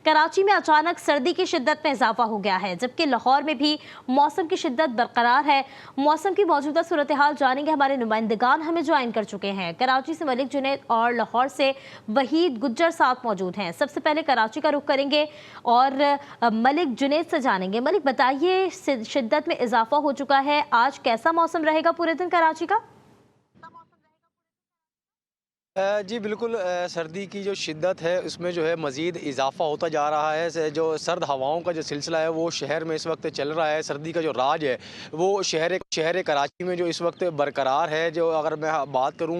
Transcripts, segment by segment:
कराची में अचानक सर्दी की शिद्दत में इजाफा हो गया है, जबकि लाहौर में भी मौसम की शिद्दत बरकरार है। मौसम की मौजूदा सूरत हाल जानेंगे, हमारे नुमाइंदगान हमें ज्वाइन कर चुके हैं। कराची से मलिक जुनैद और लाहौर से वहीद गुज्जर साथ मौजूद हैं। सबसे पहले कराची का रुख करेंगे और मलिक जुनैद से जानेंगे। मलिक, बताइए, शिद्दत में इजाफा हो चुका है, आज कैसा मौसम रहेगा पूरे दिन कराची का? जी बिल्कुल, सर्दी की जो शिद्दत है उसमें जो है मज़ीद इजाफ़ा होता जा रहा है। जो सर्द हवाओं का जो सिलसिला है वो शहर में इस वक्त चल रहा है। सर्दी का जो राज है वो शहर कराची में जो इस वक्त बरकरार है। जो अगर मैं बात करूँ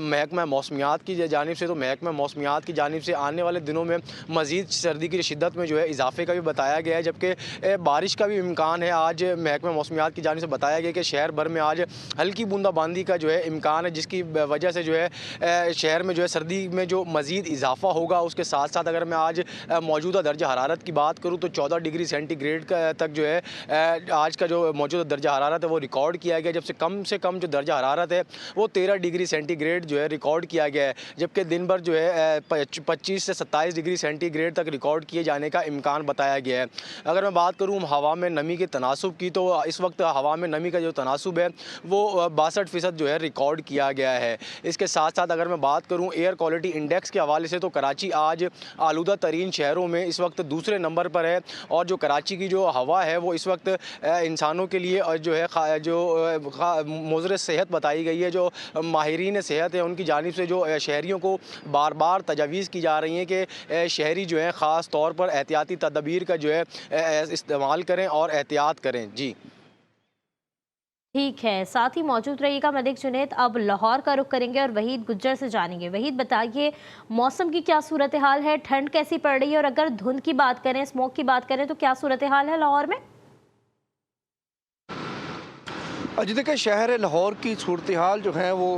महकमा मौसमियात की जानिब से, तो महकमा मौसमियात की जानिब से आने वाले दिनों में मज़ीद सर्दी की शिद्दत में जो है इजाफे का भी बताया गया है, जबकि बारिश का भी इम्कान है। आज महकमा मौसमियात की जानिब से बताया गया कि शहर भर में आज हल्की बूंदाबांदी का जो है इम्कान है, जिसकी वजह से जो है शहर में जो है सर्दी में जो मज़ीद इजाफा होगा। उसके साथ साथ अगर मैं आज मौजूदा दर्जा हरारत की बात करूँ तो 14 डिग्री सेंटीग्रेड तक जो है आज का जो मौजूदा दर्जा हरारत है वो रिकॉर्ड किया गया, जबसे कम जो दर्जा हरारत है वो 13 डिग्री सेंटीग्रेड जो है रिकॉर्ड किया गया है, जबकि दिन भर जो है 25 से 27 डिग्री सेंटीग्रेड तक रिकॉर्ड किए जाने का इम्कान बताया गया है। अगर मैं बात करूँ हवा में नमी के तनासुब की, तो इस वक्त हवा में नमी का जो तनासुब है वो 62% जो है रिकॉर्ड किया गया है। इसके साथ साथ अगर मैं बात करूं एयर क्वालिटी इंडेक्स के हवाले से, तो कराची आज आलूदा तरीन शहरों में इस वक्त दूसरे नंबर पर है। और जो कराची की जो हवा है वो इस वक्त इंसानों के लिए जो है जो मुज़र सेहत बताई गई है। जो माहिरीन सेहत है उनकी जानिब से जो शहरियों को बार बार तजावीज़ की जा रही हैं कि शहरी जो है ख़ास तौर पर एहतियाती तदबीर का जो है इस्तेमाल करें और एहतियात करें। जी ठीक है, साथ ही मौजूद रहिएगा मलिक जुनैद। अब लाहौर का रुख करेंगे और वहीद गुज्जर से जानेंगे। वहीद, बताइए, मौसम की क्या सूरत हाल है, ठंड कैसी पड़ रही है, और अगर धुंध की बात करें, स्मोक की बात करें, तो क्या सूरत हाल है लाहौर में? जी देखिए, शहर लाहौर की सूरत हाल जो है वो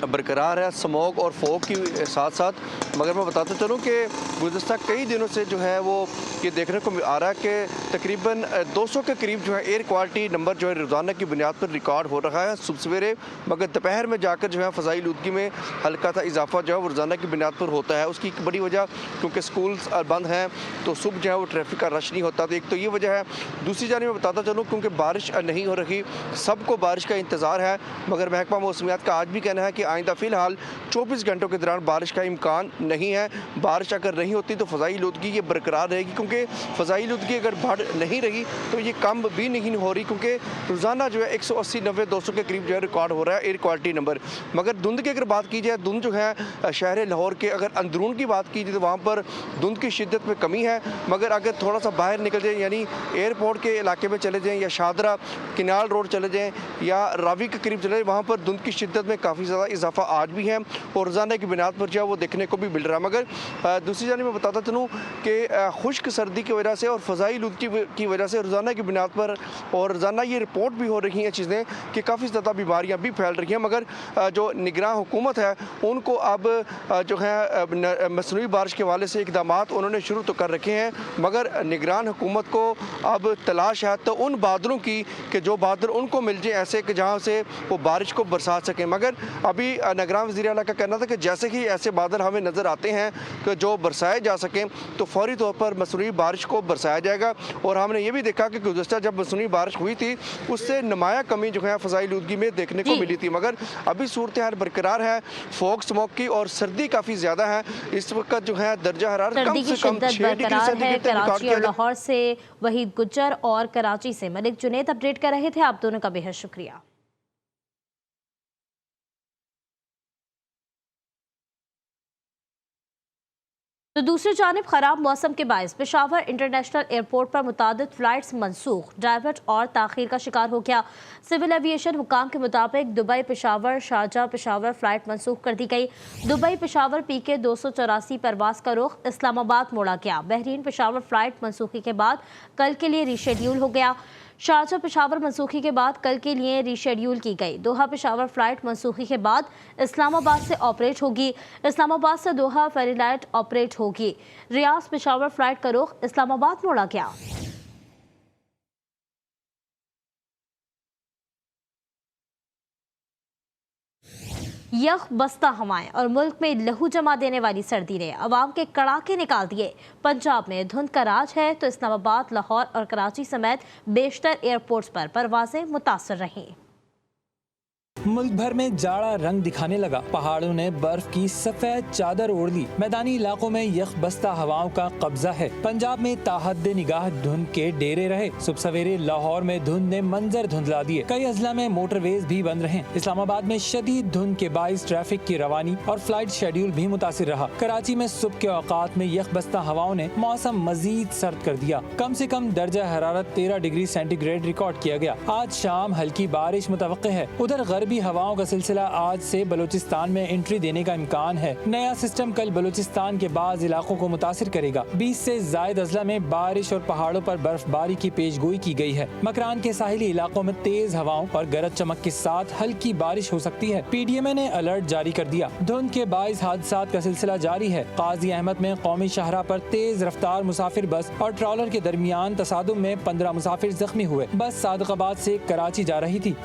बरकरार है स्मोक और फोग की साथ साथ। मगर मैं बताता चलूँ कि गुज़श्ता कई दिनों से जो है वो ये देखने को आ रहा है कि तकरीबन 200 के करीब जो है एयर क्वालिटी नंबर जो है रोज़ाना की बुनियाद पर रिकॉर्ड हो रहा है सुबह सवेरे। मगर दोपहर में जाकर जो है फ़ज़ाई आलूदगी में हल्का सा इजाफा जो है वो रोज़ाना की बुनियाद पर होता है। उसकी एक बड़ी वजह क्योंकि स्कूल बंद हैं तो सुबह जो है वो ट्रैफिक का रश नहीं होता, तो एक तो ये वजह है। दूसरी जानिब मैं बताता चलूँ क्योंकि बारिश नहीं हो रही, सबको बारिश का इंतज़ार है, मगर महकमा मौसमियात का आज भी कहना है कि आइंदा फ़िलहाल 24 घंटों के दौरान बारिश का इम्कान नहीं है। बारिश अगर नहीं होती तो फ़ज़ाई आलूदगी ये बरकरार रहेगी, क्योंकि फ़ज़ाई आलूदगी अगर बढ़ नहीं रही तो ये कम भी नहीं हो रही, क्योंकि रोज़ाना जो है 180, 90, 200 के करीब जो है रिकॉर्ड हो रहा है एयर क्वालिटी नंबर। मगर धुंध की अगर बात की जाए, धुंध जो है शहर लाहौर के अगर अंदरून की बात की जाए तो वहाँ पर धुंध की शिद्दत में कमी है। मगर अगर थोड़ा सा बाहर निकल जाए, यानी एयरपोर्ट के इलाके में चले जाएँ या शादरा किनाल रोड चले जाएँ या रावी के करीब चले जाएँ, वहाँ पर धुंध की शिद्दत में काफ़ी ज़्यादा इजाफा आज भी है और रोज़ाना की बुनियाद पर जो है वो देखने को भी मिल रहा है। मगर दूसरी जानिब मैं बताता चलूँ कि खुश्क सर्दी की वजह से और फ़ज़ाई आलूदगी की वजह से रोज़ाना की बुनियाद पर और रोज़ाना ये रिपोर्ट भी हो रही हैं चीज़ें कि काफ़ी ज़्यादा बीमारियाँ भी फैल रही हैं। मगर जो निगरान हुकूमत है उनको अब जो है मसनूई बारिश के हवाले से इकदाम उन्होंने शुरू तो कर रखे हैं, मगर निगरान हुकूमत को अब तलाश है तो उन बादलों की कि जो बादल उनको मिल जाए ऐसे कि जहाँ से वो बारिश को बरसा सकें। मगर अभी निगरान वज़ीर आला का कहना था कि जैसे ही ऐसे बादल हमें नज़र आते हैं कि जो बरसाए जा सकें तो फौरी तौर पर मसनूई बारिश को बरसाया जाएगा। और हमने ये भी देखा कि गुज़श्ता जब मसनूई बारिश हुई थी उससे नुमाया कमी जो है फ़ज़ाई आलूदगी में देखने को मिली थी, मगर अभी सूरत हाल बरकरार है। फोग स्मोक की और सर्दी काफ़ी ज़्यादा है। इस वक्त जो है दर्जा हरारत कम से कम 6 डिग्री सेंटीग्रेड तक रिकॉर्ड किया गया। लाहौर से वहीद गुज्जर और कराची से मलिक जुनैद अपडेट कर रहे थे। आप दोनों का बेहद शुक्रिया। तो दूसरी जानिब खराब मौसम के बायस पेशावर इंटरनेशनल एयरपोर्ट पर मुतादिद फ्लाइट्स मनसूख, डाइवर्ट और ताखीर का शिकार हो गया। सिविल एविएशन हुकाम के मुताबिक Dubai Peshawar Sharjah Peshawar flight मनसूख कर दी गई। दुबई पेशावर PK 284 परवास का रुख इस्लामाबाद मोड़ा गया। बहरीन पेशावर फ्लाइट मनसूखी के बाद कल के लिए रीशेड्यूल हो गया। शारजा पेशावर मनसूखी के बाद कल के लिए रीशेड्यूल की गई। दोहा पेशावर फ्लाइट मनसूखी के बाद इस्लामाबाद से ऑपरेट होगी। इस्लामाबाद से दोहा फेरीलाइट ऑपरेट होगी। रियाज पेशावर फ्लाइट का रुख इस्लामाबाद मोड़ा गया। यख बस्ता हवाएं और मुल्क में लहू जमा देने वाली सर्दी ने अवाम के कड़ाके निकाल दिए। पंजाब में धुंध का राज है तो इस्लामाबाद, लाहौर और कराची समेत बेशतर एयरपोर्ट्स पर परवाजें मुतासर रहीं। मुल्क भर में जाड़ा रंग दिखाने लगा। पहाड़ों ने बर्फ की सफेद चादर ओढ़ ली। मैदानी इलाकों में यख बस्ता हवाओं का कब्जा है। पंजाब में ताहद निगाह धुंध के डेरे रहे। सुबह सवेरे लाहौर में धुंध ने मंजर धुंधला दिए। कई अजला में मोटरवेज भी बंद रहे। इस्लामाबाद में शदीद धुंध के बाइस ट्रैफिक की रवानी और फ्लाइट शेड्यूल भी मुतासिर रहा। कराची में सुबह के औकात में यख बस्ता हवाओं ने मौसम मजीद सर्द कर दिया। कम से कम दर्जा हरारत 13 डिग्री सेंटीग्रेड रिकॉर्ड किया गया। आज शाम हल्की बारिश मुतवक्के है। उधर गरबी हवाओं का सिलसिला आज से बलूचिस्तान में एंट्री देने का इम्कान है। नया सिस्टम कल बलूचिस्तान के बाज़ इलाकों को मुतासिर करेगा। 20 से जायद अजला में बारिश और पहाड़ों पर बर्फबारी की पेशगोई की गई है। मकरान के साहिली इलाकों में तेज हवाओं और गरज चमक के साथ हल्की बारिश हो सकती है। PDMA ने अलर्ट जारी कर दिया। धुंध के बाइस हादसात का सिलसिला जारी है। काजी अहमद में कौमी शाहरा पर तेज रफ्तार मुसाफिर बस और ट्रॉलर के दरमियान तसादुम में 15 मुसाफिर जख्मी हुए। बस सादकाबाद से कराची जा रही थी।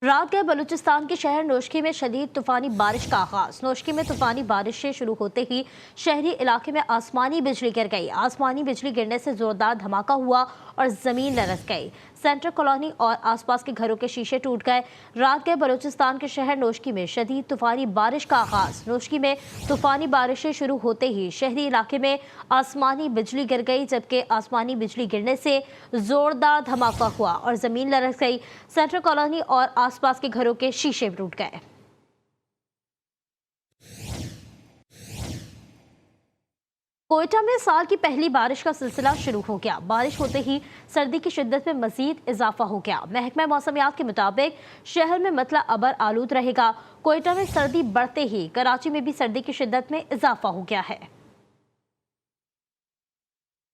रात गए बलूचिस्तान के शहर नोशकी में शदीद तूफानी बारिश का आगाज। नोशकी में तूफानी बारिशें शुरू होते ही शहरी इलाके में आसमानी बिजली गिर गई। आसमानी बिजली गिरने से जोरदार धमाका हुआ और जमीन लरस गई। सेंट्रल कॉलोनी और आसपास के घरों के शीशे टूट गए। रात गए बलूचिस्तान के शहर नोशकी में शदीद तूफानी बारिश का आगाज। नोशकी में तूफानी बारिशें शुरू होते ही शहरी इलाके में आसमानी बिजली गिर गई, जबकि आसमानी बिजली गिरने से जोरदार धमाका हुआ और जमीन लरस गई। सेंट्रल कॉलोनी और आसपास के घरों के शीशे टूट गए। कोयटा में साल की पहली बारिश का सिलसिला शुरू हो गया। बारिश होते ही सर्दी की शिद्दत में मजीद इजाफा हो गया। महकमा मौसमियात के मुताबिक शहर में मतला अबर आलूद रहेगा। कोयटा में सर्दी बढ़ते ही कराची में भी सर्दी की शिद्दत में इजाफा हो गया है।